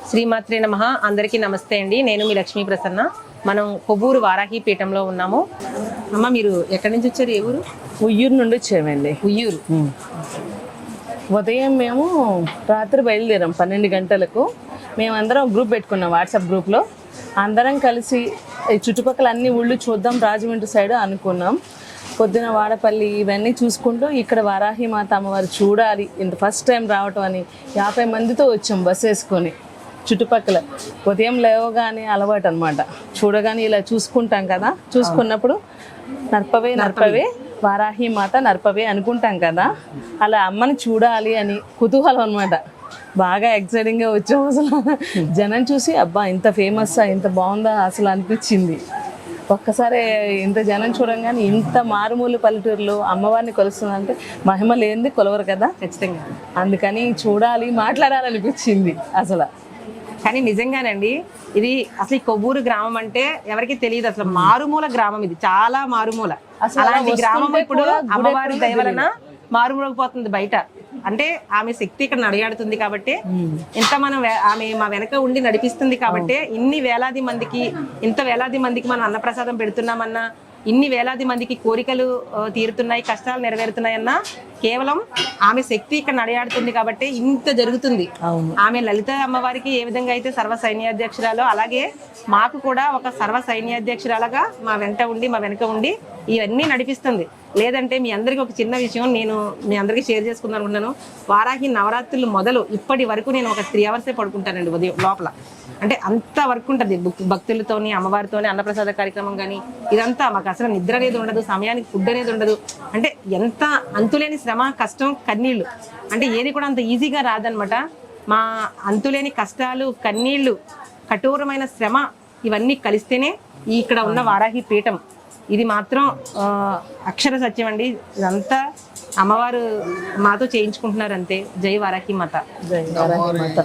శ్రీమాత్రే నమః. అందరికీ నమస్తే అండి. నేను మీ లక్ష్మీ ప్రసన్న. మనం కొవ్వూరు వారాహి పీఠంలో ఉన్నాము. అమ్మ, మీరు ఎక్కడి నుంచి వచ్చారు? ఏ ఊరు? ఉయ్యూరు నుండి వచ్చామండి. ఉయ్యూరు. ఉదయం మేము రాత్రి బయలుదేరాం 12 గంటలకు. మేమందరం గ్రూప్ పెట్టుకున్నాం వాట్సాప్ గ్రూప్లో. అందరం కలిసి ఈ చుట్టుపక్కల అన్ని ఊళ్ళు చూద్దాం రాజమండ్రి సైడ్ అనుకున్నాం. పొద్దున వాడపల్లి ఇవన్నీ చూసుకుంటూ ఇక్కడ వారాహి మాత అమ్మవారు చూడాలి, ఇంత ఫస్ట్ టైం రావటం అని 50 మందితో వచ్చాం బస్ వేసుకొని. చుట్టుపక్కల ఉదయం లేవగానే అలవాటు అనమాట, చూడగానే ఇలా చూసుకుంటాం కదా, చూసుకున్నప్పుడు నర్పవే నర్పవే వారాహి మాత నర్పవే అనుకుంటాం కదా, అలా అమ్మని చూడాలి అని కుతూహలం అనమాట. బాగా ఎక్సైటింగ్గా వచ్చాం. అసలు జనం చూసి అబ్బా ఇంత ఫేమస్సా, ఇంత బాగుందా అసలు అనిపించింది. ఒక్కసారి ఇంత జనం చూడంగానే ఇంత మారుమూల పల్లెటూరులో అమ్మవారిని కొలుస్తుందంటే మహిమ లేనిది కొలవరు కదా, ఖచ్చితంగా. అందుకని చూడాలి, మాట్లాడాలనిపించింది అసలు. కానీ నిజంగానండి, ఇది అసలు ఈ కొవ్వూరు గ్రామం అంటే ఎవరికి తెలియదు. అసలు మారుమూల గ్రామం, ఇది చాలా మారుమూల. అలాంటి గ్రామం ఇప్పుడు అమ్మవారి దయ వలన మారుమూలకపోతుంది బయట. అంటే ఆమె శక్తి ఇక్కడ నడియాడుతుంది కాబట్టి, ఇంత మనం ఆమె మా వెనక ఉండి నడిపిస్తుంది కాబట్టి ఇన్ని వేలాది మందికి, ఇంత వేలాది మందికి మనం అన్నప్రసాదం పెడుతున్నామన్నా, ఇన్ని వేలాది మందికి కోరికలు తీరుతున్నాయి, కష్టాలు నెరవేరుతున్నాయన్నా కేవలం ఆమె శక్తి ఇక్కడ నడియాడుతుంది కాబట్టి ఇంత జరుగుతుంది. ఆమె లలిత అమ్మవారికి ఏ విధంగా అయితే సర్వ సైన్యాధ్యక్షురాలో, అలాగే మాకు కూడా ఒక సర్వ సైన్యాధ్యక్షురాలుగా మా వెనక ఉండి ఇవన్నీ నడిపిస్తుంది. లేదంటే మీ అందరికీ ఒక చిన్న విషయం నేను మీ అందరికీ షేర్ చేసుకుందాం అనుకుంటున్నాను. వారాహి నవరాత్రులు మొదలు ఇప్పటి వరకు నేను ఒక 3 hours పడుకుంటానండి ఉదయం లోపల. అంటే అంత వర్క్ ఉంటుంది భక్తులతోని, అమ్మవారితోని, అన్నప్రసాద కార్యక్రమం కానీ ఇదంతా. మాకు అసలు నిద్ర అనేది ఉండదు, సమయానికి ఫుడ్ అనేది ఉండదు. అంటే ఎంత అంతులేని శ్రమ, కష్టం, కన్నీళ్లు. అంటే ఏది కూడా అంత ఈజీగా రాదనమాట. మా అంతులేని కష్టాలు, కన్నీళ్లు, కఠోరమైన శ్రమ ఇవన్నీ కలిస్తేనే ఇక్కడ ఉన్న వారాహి పీఠం. ఇది మాత్రం అక్షర సత్యం అండి. ఇదంతా అమ్మవారు మాతో చేయించుకుంటున్నారు అంతే. జై వారాహి మాత. జై వారాహి మాత.